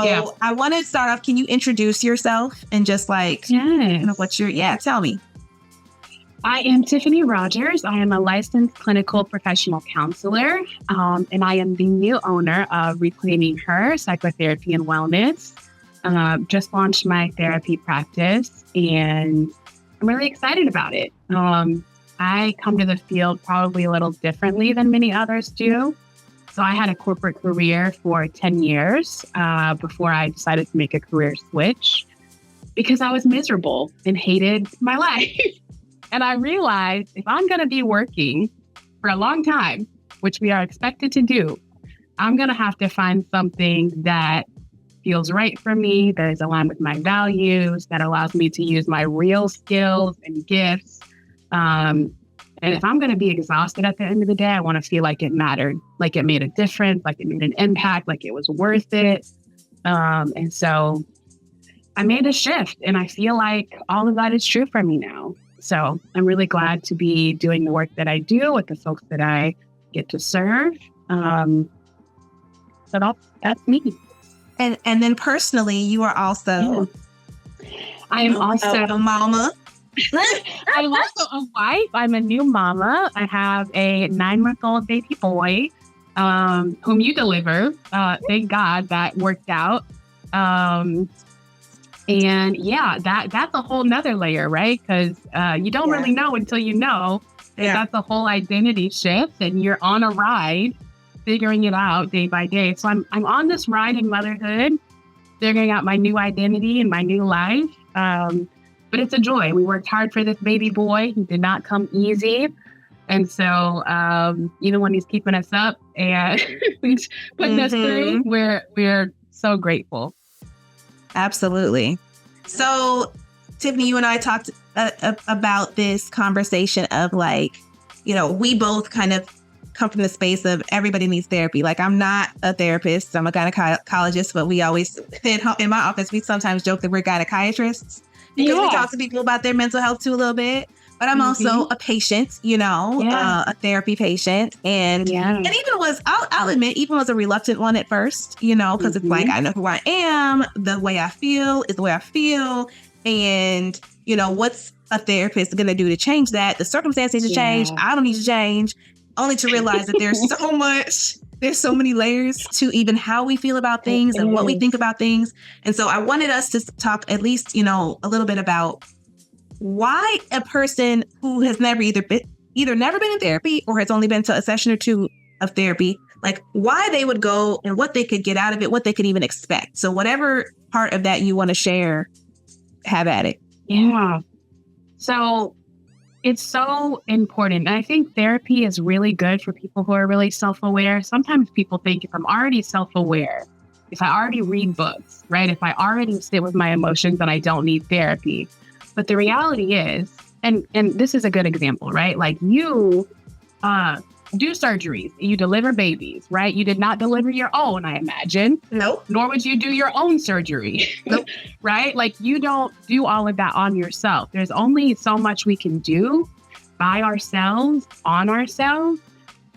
Yeah. I want to start off. Can you introduce yourself and just like, what's your, tell me. I am Tiffany Rogers. I am a licensed clinical professional counselor, and I am the new owner of Reclaiming Her Psychotherapy and Wellness. Just launched my therapy practice, and I'm really excited about it. I come to the field probably a little differently than many others do. So I had a corporate career for 10 years before I decided to make a career switch because I was miserable and hated my life. And I realized if I'm going to be working for a long time, which we are expected to do, I'm going to have to find something that feels right for me, that is aligned with my values, that allows me to use my real skills and gifts. And if I'm going to be exhausted at the end of the day, I want to feel like it mattered, like it made a difference, like it made an impact, like it was worth it. And so I made a shift, and I feel like all of that is true for me now. So I'm really glad to be doing the work that I do with the folks that I get to serve. So that's me. And then personally, you are also... I am also a mama. I'm also a wife. I'm a new mama. I have a 9-month-old baby boy whom you deliver. Thank God that worked out. And yeah, that's a whole nother layer, right? Because you don't really know until you know. That's a whole identity shift, and you're on a ride, figuring it out day by day. So I'm on this ride in motherhood, figuring out my new identity and my new life. But it's a joy. We worked hard for this baby boy. He did not come easy. And so even when he's keeping us up and putting us through, we're so grateful. Absolutely. So, Tiffany, you and I talked about this conversation of like, we both kind of come from the space of everybody needs therapy. Like, I'm not a therapist. I'm a gynecologist, but we always, in my office, we sometimes joke that we're gynechiatrists because we talk to people about their mental health too a little bit. But I'm also a patient, a therapy patient. And even I'll admit, even was a reluctant one at first, because it's like, I know who I am. The way I feel is the way I feel. And, what's a therapist going to do to change that? The circumstances to change. I don't need to change. Only to realize that there's so many layers to even how we feel about things and what we think about things. And so I wanted us to talk at least, a little bit about why a person who has never never been in therapy or has only been to a session or two of therapy, like why they would go and what they could get out of it, what they could even expect. So whatever part of that you want to share, have at it. Yeah. So it's so important. And I think therapy is really good for people who are really self-aware. Sometimes people think if I'm already self-aware, if I already read books, right? If I already sit with my emotions, then I don't need therapy. But the reality is, and this is a good example, right? Like you do surgeries, you deliver babies, right? You did not deliver your own, I imagine. Nope. Nor would you do your own surgery, nope. Right? Like you don't do all of that on yourself. There's only so much we can do by ourselves, on ourselves.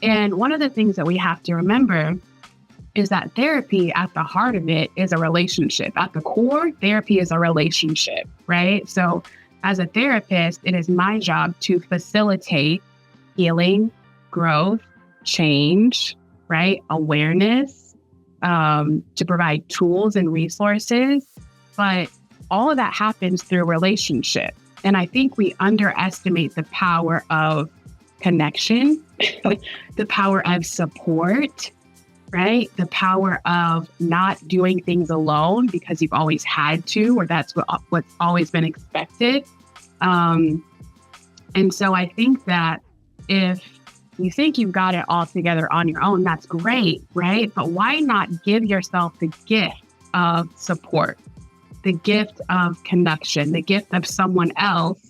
And one of the things that we have to remember is that therapy at the heart of it is a relationship. At the core, therapy is a relationship, right? So as a therapist, it is my job to facilitate healing, growth, change, right? Awareness, to provide tools and resources. But all of that happens through relationship. And I think we underestimate the power of connection, the power of support, right? The power of not doing things alone because you've always had to, or that's what's always been expected. And so I think that if you think you've got it all together on your own, that's great, right? But why not give yourself the gift of support, the gift of connection, the gift of someone else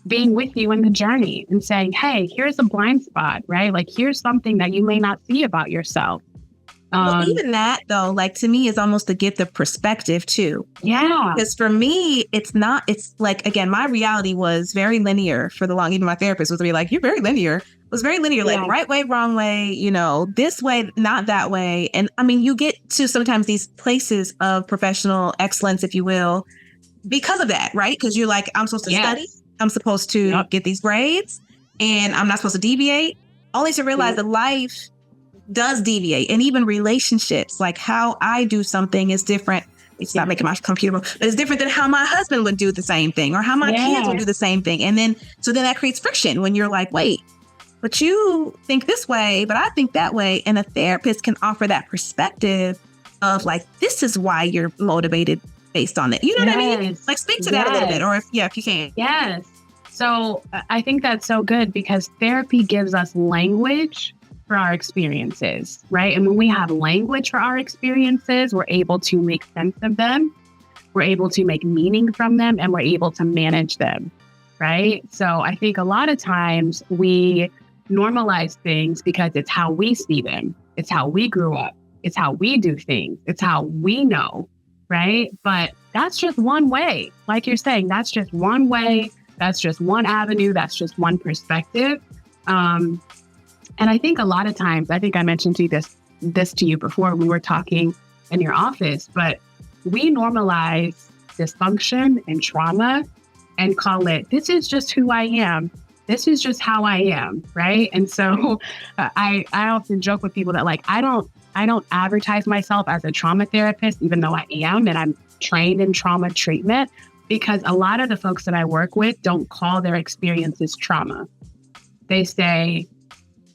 being with you in the journey and saying, hey, here's a blind spot, right? Like, here's something that you may not see about yourself. Well, Um, even that though, like to me, is almost a gift of perspective too. yeah, Because for me, it's not, it's like, again, my reality was very linear for the long, even my therapist was like, you're very linear. It was very linear, like yeah, right way, wrong way, this way, not that way. And I mean, you get to sometimes these places of professional excellence, if you will, because of that, right? Because you're like, I'm supposed to study, yes, I'm supposed to yep, get these grades, and I'm not supposed to deviate, only to realize yep, that life does deviate. And even relationships, like how I do something is different. It's not yeah, making my computer, but it's different than how my husband would do the same thing or how my kids would yeah, do the same thing. And then, so then that creates friction when you're like, wait, but you think this way, but I think that way. And a therapist can offer that perspective of like, this is why you're motivated based on it. You know what I mean? yes, Like speak to that a little bit, yes, or if you can. yes. So I think that's so good because therapy gives us language for our experiences, right? And when we have language for our experiences, we're able to make sense of them, we're able to make meaning from them, and we're able to manage them, right? So I think a lot of times we normalize things because it's how we see them, it's how we grew up, it's how we do things, it's how we know, right? But that's just one way. Like you're saying, that's just one way, that's just one avenue, that's just one perspective. Um, and I think a lot of times, I think I mentioned to you this to you before we were talking in your office, but we normalize dysfunction and trauma and call it, this is just who I am. This is just how I am, right? And so I often joke with people that like I don't advertise myself as a trauma therapist, even though I am, and I'm trained in trauma treatment, because a lot of the folks that I work with don't call their experiences trauma. They say,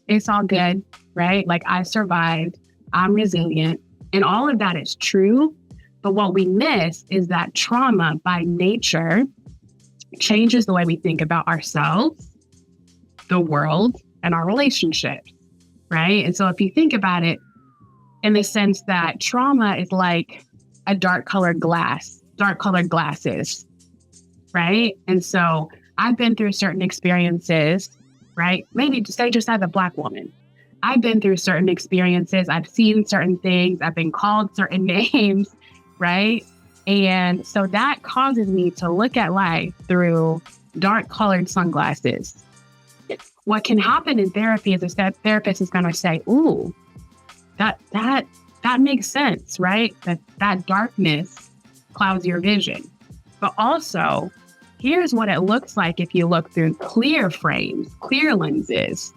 it's all good, right? Like I survived, I'm resilient, and all of that is true. But what we miss is that trauma by nature changes the way we think about ourselves, the world, and our relationships, right? And so if you think about it in the sense that trauma is like a dark colored glasses, right? And so I've been through certain experiences, right? Maybe to say just as a Black woman, I've been through certain experiences. I've seen certain things. I've been called certain names, right? And so that causes me to look at life through dark colored sunglasses. What can happen in therapy is that therapist is going to say, ooh, that makes sense, right? That darkness clouds your vision. But also, here's what it looks like if you look through clear frames, clear lenses,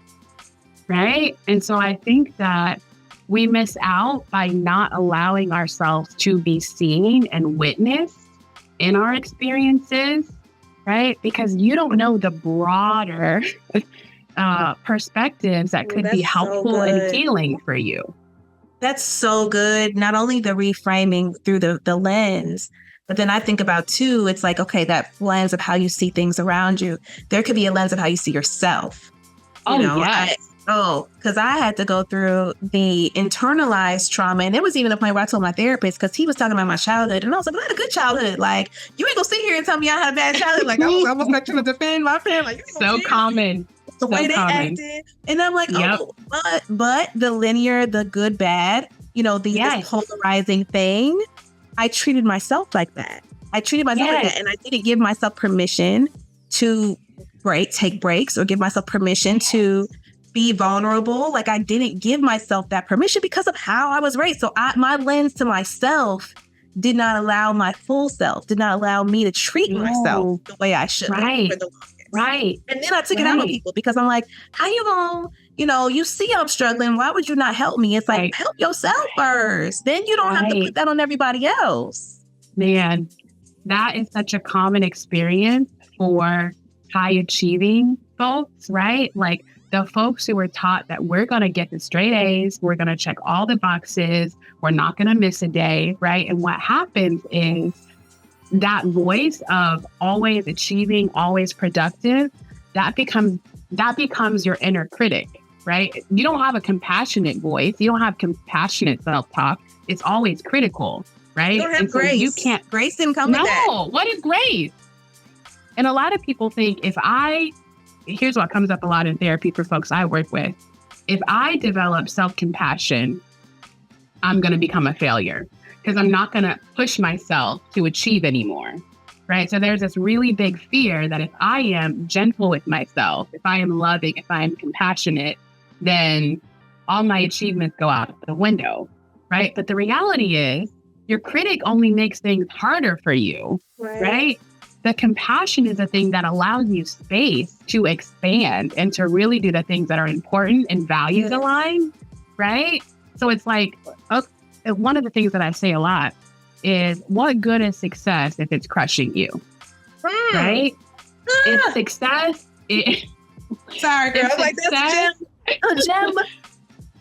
right? And so I think that we miss out by not allowing ourselves to be seen and witnessed in our experiences, right? Because you don't know the broader perspectives that could be helpful and healing for you. That's so good. Not only the reframing through the lens, but then I think about too, it's like, okay, that lens of how you see things around you. There could be a lens of how you see yourself. Yes. Because I had to go through the internalized trauma. And there was even a point where I told my therapist, because he was talking about my childhood. And I was like, I had a good childhood. Like, you ain't gonna sit here and tell me I had a bad childhood. Like, I was almost like trying to defend my family. So common. The way they acted. And I'm like, but the linear, the good, bad, this polarizing thing, I treated myself like that. Like that. And I didn't give myself permission to take breaks or give myself permission to be vulnerable. Like I didn't give myself that permission because of how I was raised. So my lens to myself did not allow my full self, did not allow me to treat myself the way I should. Right. For the longest. Right. And then I took it out on people because I'm like, how you gonna, you see I'm struggling. Why would you not help me? It's like, help yourself first. Then you don't have to put that on everybody else. Man, that is such a common experience for high achieving folks, right? Like the folks who were taught that we're going to get the straight A's, we're going to check all the boxes, we're not going to miss a day, right? And what happens is that voice of always achieving, always productive, that becomes your inner critic, right? You don't have a compassionate voice. You don't have compassionate self-talk. It's always critical, right? You don't have grace. You can't. Grace didn't come with that. No, what is grace? And a lot of people think here's what comes up a lot in therapy for folks I work with. If I develop self-compassion, I'm going to become a failure because I'm not going to push myself to achieve anymore. Right. So there's this really big fear that if I am gentle with myself, if I am loving, if I am compassionate, then all my achievements go out the window. Right. But the reality is your critic only makes things harder for you. Right. The compassion is the thing that allows you space to expand and to really do the things that are important and values aligned. Right. So it's like, one of the things that I say a lot is what good is success if it's crushing you, right? If success, sorry, girl, if that's a gem.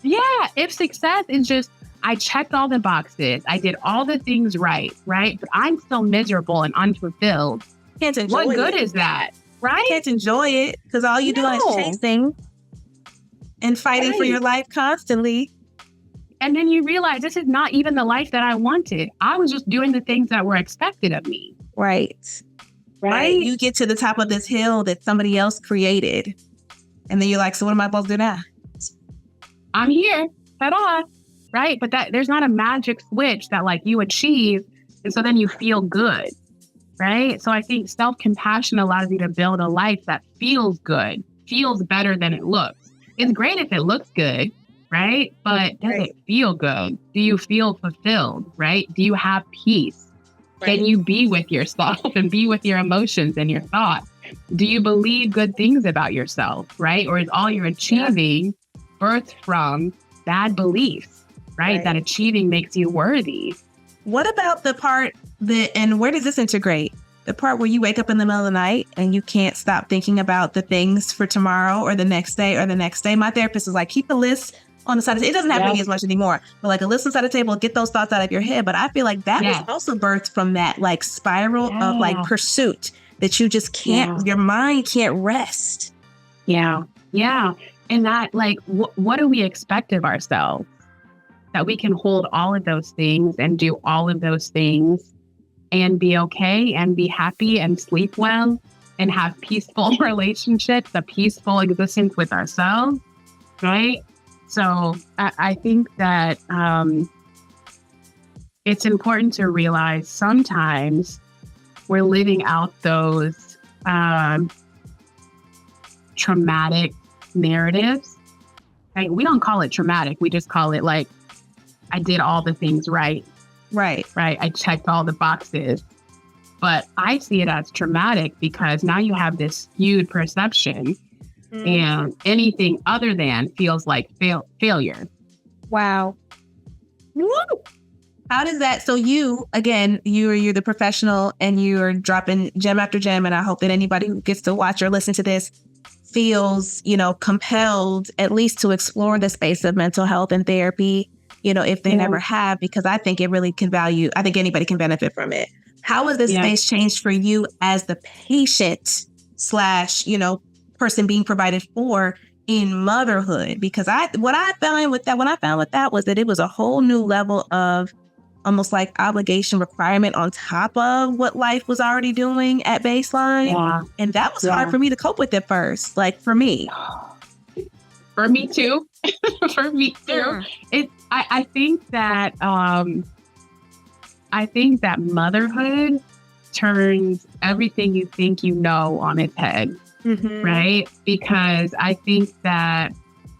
Yeah, if success is just, I checked all the boxes, I did all the things right? But I'm still miserable and unfulfilled. Can't enjoy what good it. is that, right? Can't enjoy it because all you do is chasing and fighting for your life constantly. And then you realize this is not even the life that I wanted. I was just doing the things that were expected of me. Right. You get to the top of this hill that somebody else created. And then you're like, so what am I supposed to do now? I'm here. Ta-da. Right. But there's not a magic switch that like you achieve. And so then you feel good. Right. So I think self-compassion allows you to build a life that feels good, feels better than it looks. It's great if it looks good. Right? But does it feel good? Do you feel fulfilled? Right? Do you have peace? Can you be with yourself and be with your emotions and your thoughts? Do you believe good things about yourself? Right? Or is all you're achieving birthed from bad beliefs? Right? That achieving makes you worthy. What about the part and where does this integrate? The part where you wake up in the middle of the night and you can't stop thinking about the things for tomorrow or the next day or the next day. My therapist is like, keep a list on the side of it. It doesn't happen to me as much anymore, but like a list inside the table, get those thoughts out of your head. But I feel like that was also birthed from that like spiral of like pursuit that you just can't, your mind can't rest. Yeah. And that like, what do we expect of ourselves? That we can hold all of those things and do all of those things and be okay and be happy and sleep well and have peaceful relationships, a peaceful existence with ourselves. Right. So I think that it's important to realize sometimes we're living out those traumatic narratives. Right? We don't call it traumatic. We just call it like, I did all the things right. Right. I checked all the boxes. But I see it as traumatic because now you have this skewed perception. And anything other than feels like failure. Wow. Woo! How does that, so you, again, you're the professional and you're dropping gem after gem. And I hope that anybody who gets to watch or listen to this feels, compelled at least to explore the space of mental health and therapy, if they never have, because I think it really I think anybody can benefit from it. How has this space changed for you as the patient / person being provided for in motherhood? Because when I found with that was that it was a whole new level of almost like obligation requirement on top of what life was already doing at baseline. Yeah. And that was hard for me to cope with at first. Like for me. For me too. For me too. I think that motherhood turns everything you think you know on its head. Right? Because I think that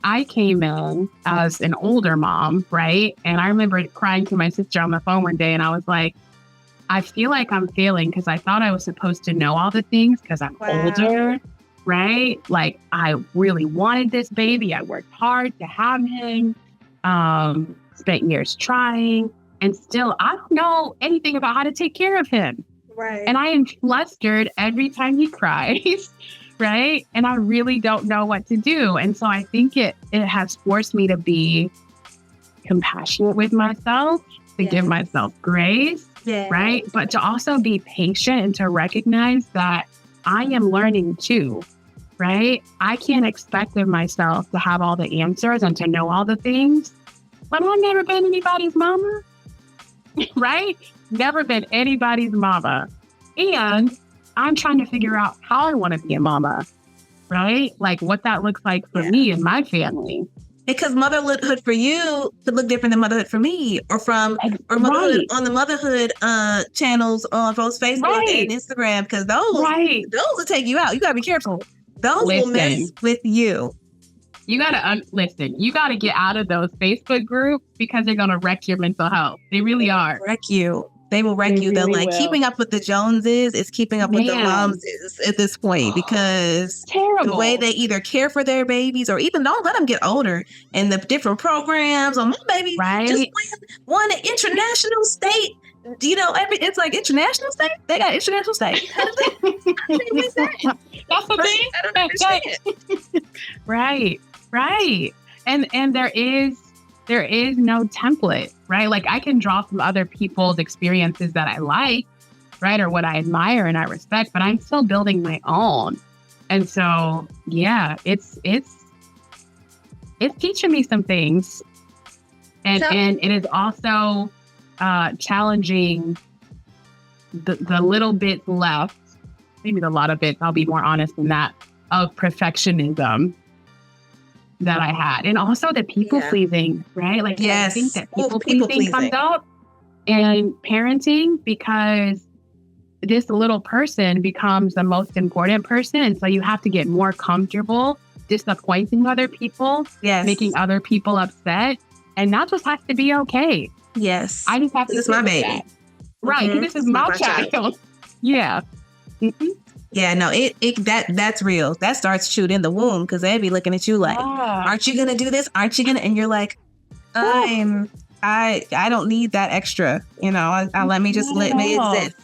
I came in as an older mom, right? And I remember crying to my sister on the phone one day and I was like, I feel like I'm failing because I thought I was supposed to know all the things because I'm older, right? Like I really wanted this baby. I worked hard to have him, spent years trying, and still I don't know anything about how to take care of him. Right. And I am flustered every time he cries. Right. And I really don't know what to do. And so I think it has forced me to be compassionate with myself, to give myself grace. Right. But to also be patient and to recognize that I am learning too. Right. I can't expect of myself to have all the answers and to know all the things. But I've never been anybody's mama. Right. Never been anybody's mama. And I'm trying to figure out how I want to be a mama, right? Like what that looks like for me and my family. Because motherhood for you could look different than motherhood for me, or motherhood Right. on the motherhood channels on both Facebook Right. and Instagram. Because those Right. will take you out. You gotta be careful. Those will mess Listen, with you. you gotta listen. You gotta get out of those Facebook groups because they're gonna wreck your mental health. They really are. Wreck you. They will wreck you. They're Really like, will. keeping up with the Joneses is keeping up with the Man, moms at this point, because the way terrible. they either care for their babies or even don't let them get older, and the different programs. My baby just Right. won an international state. It's like international state. They got international state. How did they miss that? That's the thing. I don't understand. Right. Right. And there is no template, right? Like I can draw from other people's experiences that I like, right? Or what I admire and I respect, but I'm still building my own. And so, yeah, it's teaching me some things. And it is also challenging the little bits left, maybe the lot of bits, I'll be more honest than that, of perfectionism that I had. And also the people pleasing, right? Like, yes. I think that people pleasing comes up in parenting because this little person becomes the most important person. And so you have to get more comfortable disappointing other people, making other people upset. And that just has to be okay. Yes. I just have to. This is my baby. That. Right. Mm-hmm. This is my child. Yeah. Mm-hmm. Yeah, no, that's real. That starts shoot in the womb, because they'd be looking at you like, aren't you gonna do this? Aren't you gonna? And you're like, I don't need that extra. I let me exist.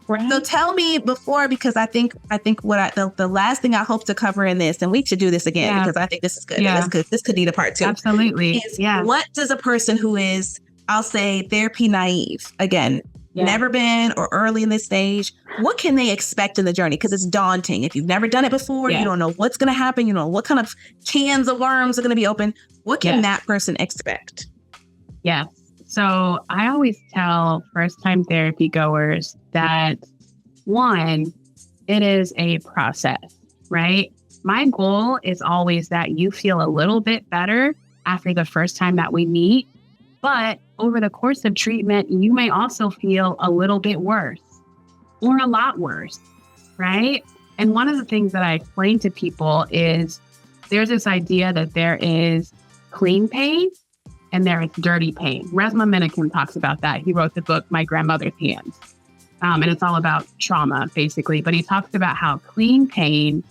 Right. So tell me before, because I think the last thing I hope to cover in this, and we should do this again because I think this is good. Yeah. This could need a part 2. Absolutely. Is what does a person who is, I'll say, therapy naive, again, never been or early in this stage, what can they expect in the journey? Because it's daunting. If you've never done it before, you don't know what's going to happen. You know what kind of cans of worms are going to be open. What can that person expect? Yes. So I always tell first-time therapy goers that, one, it is a process, right? My goal is always that you feel a little bit better after the first time that we meet. But over the course of treatment, you may also feel a little bit worse or a lot worse, right? And one of the things that I explain to people is there's this idea that there is clean pain and there is dirty pain. Resma Menakem talks about that. He wrote the book, My Grandmother's Hands. And it's all about trauma, basically. But he talks about how clean pain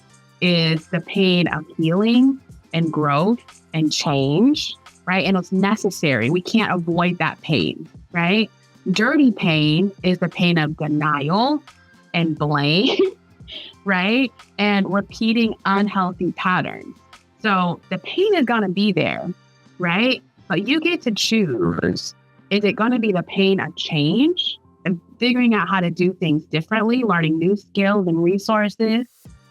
is the pain of healing and growth and change, right? And it's necessary. We can't avoid that pain, right? Dirty pain is the pain of denial and blame, right? And repeating unhealthy patterns. So the pain is going to be there, right? But you get to choose. Is it going to be the pain of change and figuring out how to do things differently, learning new skills and resources,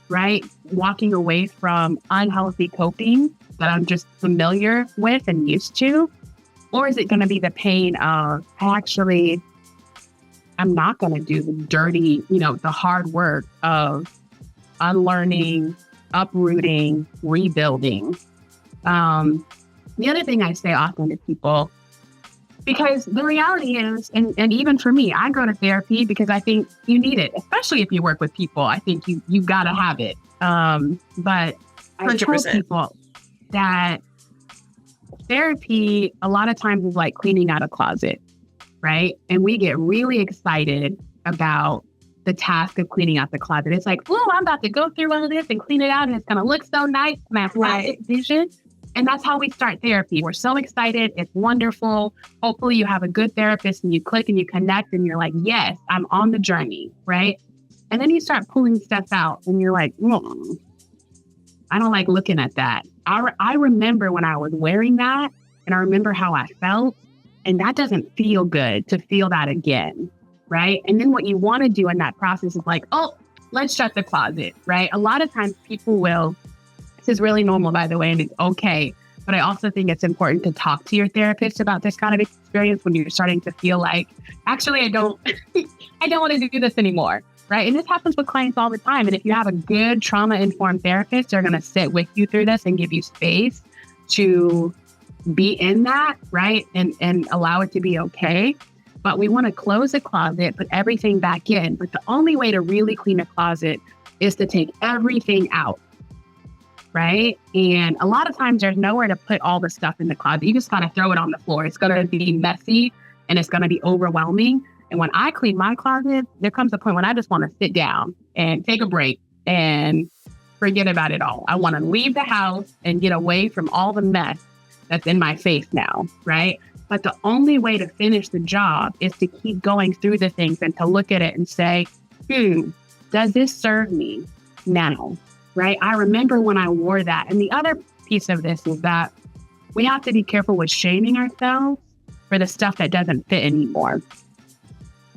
right? Walking away from unhealthy coping that I'm just familiar with and used to? Or is it going to be the pain of actually, I'm not going to do the dirty, the hard work of unlearning, uprooting, rebuilding. The other thing I say often to people, because the reality is, and even for me, I go to therapy because I think you need it, especially if you work with people. I think you got to have it. But I 100%. tell people that therapy a lot of times is like cleaning out a closet, right? And we get really excited about the task of cleaning out the closet. It's like, oh, I'm about to go through all of this and clean it out, and it's going to look so nice, and I have plastic vision. And that's how we start therapy. We're so excited. It's wonderful. Hopefully you have a good therapist and you click and you connect and you're like, yes, I'm on the journey, right? And then you start pulling stuff out and you're like, I don't like looking at that. I remember when I was wearing that, and I remember how I felt, and that doesn't feel good to feel that again, right? And then what you want to do in that process is like, oh, let's shut the closet, right? A lot of times people will, this is really normal, by the way, and it's okay. But I also think it's important to talk to your therapist about this kind of experience when you're starting to feel like, actually, I don't want to do this anymore, right? And this happens with clients all the time. And if you have a good trauma-informed therapist, they're going to sit with you through this and give you space to be in that, right? And allow it to be okay. But we want to close the closet, put everything back in. But the only way to really clean a closet is to take everything out, right? And a lot of times there's nowhere to put all the stuff in the closet. You just got to throw it on the floor. It's going to be messy and it's going to be overwhelming. And when I clean my closet, there comes a point when I just want to sit down and take a break and forget about it all. I want to leave the house and get away from all the mess that's in my face now, right? But the only way to finish the job is to keep going through the things and to look at it and say, does this serve me now, right? I remember when I wore that. And the other piece of this is that we have to be careful with shaming ourselves for the stuff that doesn't fit anymore,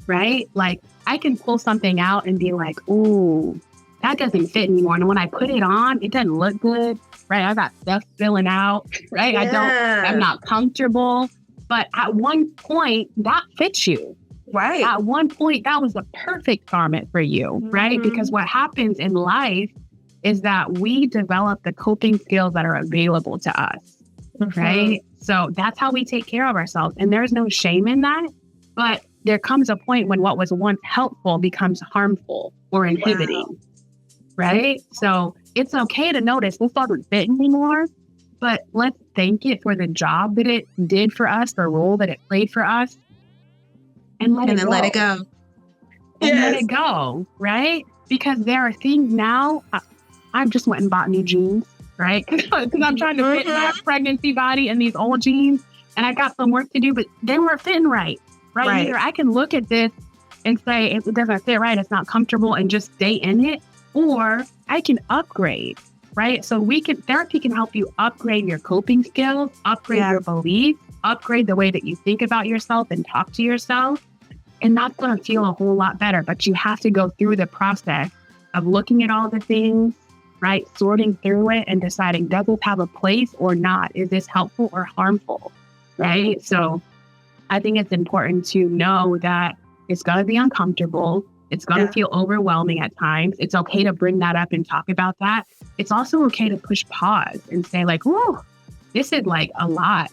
right? Like I can pull something out and be like, ooh, that doesn't fit anymore. And when I put it on, it doesn't look good, right? I got stuff spilling out, right? Yeah. I'm not comfortable. But at one point, that fits you. Right. At one point, that was the perfect garment for you, right? Because what happens in life is that we develop the coping skills that are available to us, right? So that's how we take care of ourselves. And there's no shame in that. But there comes a point when what was once helpful becomes harmful or inhibiting, right? So it's okay to notice this doesn't fit anymore. But let's thank it for the job that it did for us, the role that it played for us, and let it go. And let it go, right? Because there are things now, I just went and bought new jeans, right? Because I'm trying to fit my pregnancy body in these old jeans, and I got some work to do, but they weren't fitting right? Either I can look at this and say, it doesn't fit right, it's not comfortable, and just stay in it, or I can upgrade. Right. So therapy can help you upgrade your coping skills, upgrade your beliefs, upgrade the way that you think about yourself and talk to yourself. And that's going to feel a whole lot better. But you have to go through the process of looking at all the things, right? Sorting through it and deciding, does this have a place or not? Is this helpful or harmful? Right. So I think it's important to know that it's going to be uncomfortable. It's going to feel overwhelming at times. It's okay to bring that up and talk about that. It's also okay to push pause and say like, whoa, this is like a lot,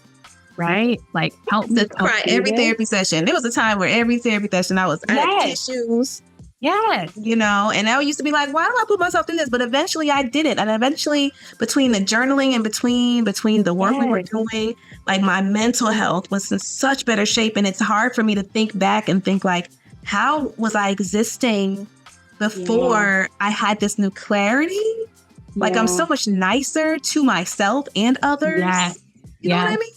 right? Like help me cry every therapy session. There was a time where every therapy session I had tissues. Yes. You know, and I used to be like, why do I put myself through this? But eventually I did it. And eventually between the journaling and between the work we were doing, like my mental health was in such better shape. And it's hard for me to think back and think like, how was I existing before I had this new clarity? Like I'm so much nicer to myself and others. Yes. You know what I mean?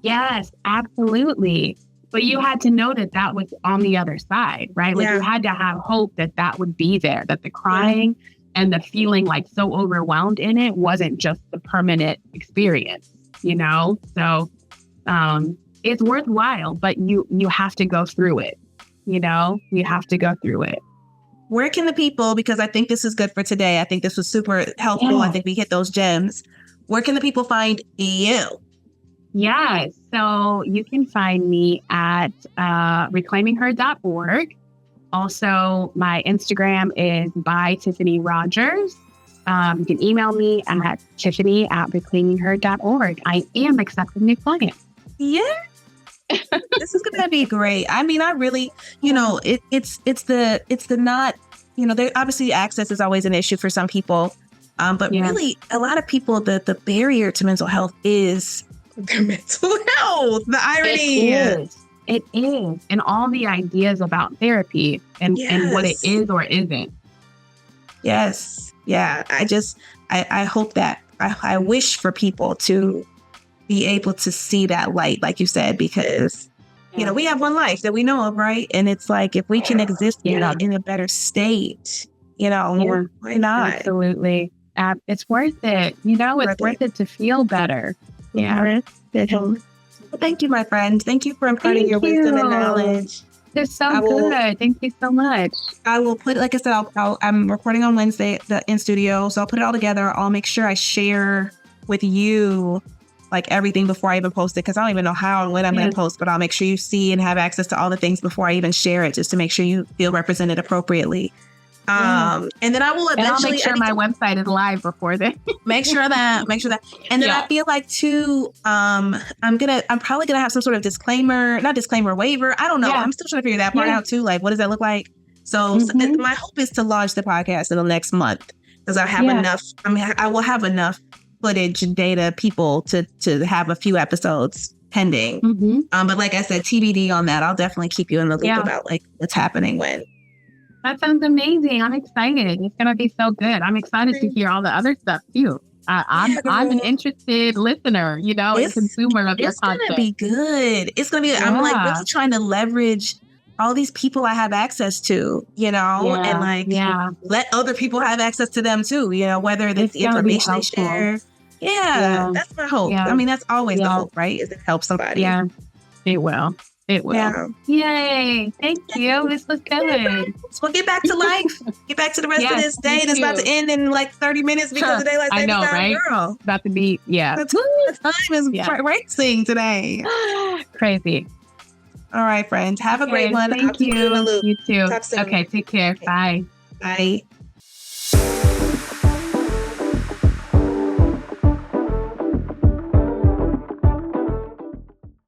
Yes, absolutely. But you had to know that that was on the other side, right? Like you had to have hope that that would be there, that the crying and the feeling like so overwhelmed in it wasn't just the permanent experience, you know? So it's worthwhile, but you have to go through it. You know, you have to go through it. Where can the people, because I think this is good for today. I think this was super helpful. I think we hit those gems. Where can the people find you? Yeah, so you can find me at reclaimingher.org. Also, my Instagram is by Tiffany Rogers. You can email me at tiffany@reclaimingher.org. I am accepting new clients. Yeah. This is going to be great. I mean, I really, you know, it's the not, you know, there obviously access is always an issue for some people. But really a lot of people, the barrier to mental health is their mental health. The irony. It is. And all the ideas about therapy and what it is or isn't. Yes. Yeah. I hope that I wish for people to be able to see that light, like you said, because, you know, we have one life that we know of, right? And it's like, if we can exist in a better state, you know, why not? Absolutely. It's worth it. You know, it's worth it to feel better. Yeah. Well, thank you, my friend. Thank you for imparting your wisdom and knowledge. It's so good. Thank you so much. I will put, like I said, I'm recording on Wednesday in studio, so I'll put it all together. I'll make sure I share with you like everything before I even post it, because I don't even know how and when I'm going to post, but I'll make sure you see and have access to all the things before I even share it, just to make sure you feel represented appropriately. And then I will eventually. And I'll make sure my website is live before then. Make sure that. And then I feel like too, I'm probably gonna have some sort of not disclaimer, waiver. I don't know. I'm still trying to figure that part out too. Like, what does that look like? So my hope is to launch the podcast in the next month because I have enough. I will have enough footage and data, people to have a few episodes pending. But like I said, TBD on that. I'll definitely keep you in the loop about like what's happening when. That sounds amazing. I'm excited. It's gonna be so good. I'm excited to hear all the other stuff too. I'm an interested listener, and consumer of your content. It's gonna be good. It's gonna be. I'm like really trying to leverage all these people I have access to, and like let other people have access to them too. Whether it's the information they share. Yeah, that's my hope. I mean, that's always the hope, right? Is to help somebody. Yeah, it will. It will. Yeah. Yay. Thank you. This was good. So get back to life. Get back to the rest of this day that's about to end in like 30 minutes because of daylight savings time, right? Girl. About to be, The time is racing today. Crazy. All right, friends. Have a great one. Thank you. In the loop. You too. Talk soon. Okay, take care. Okay. Bye. Bye.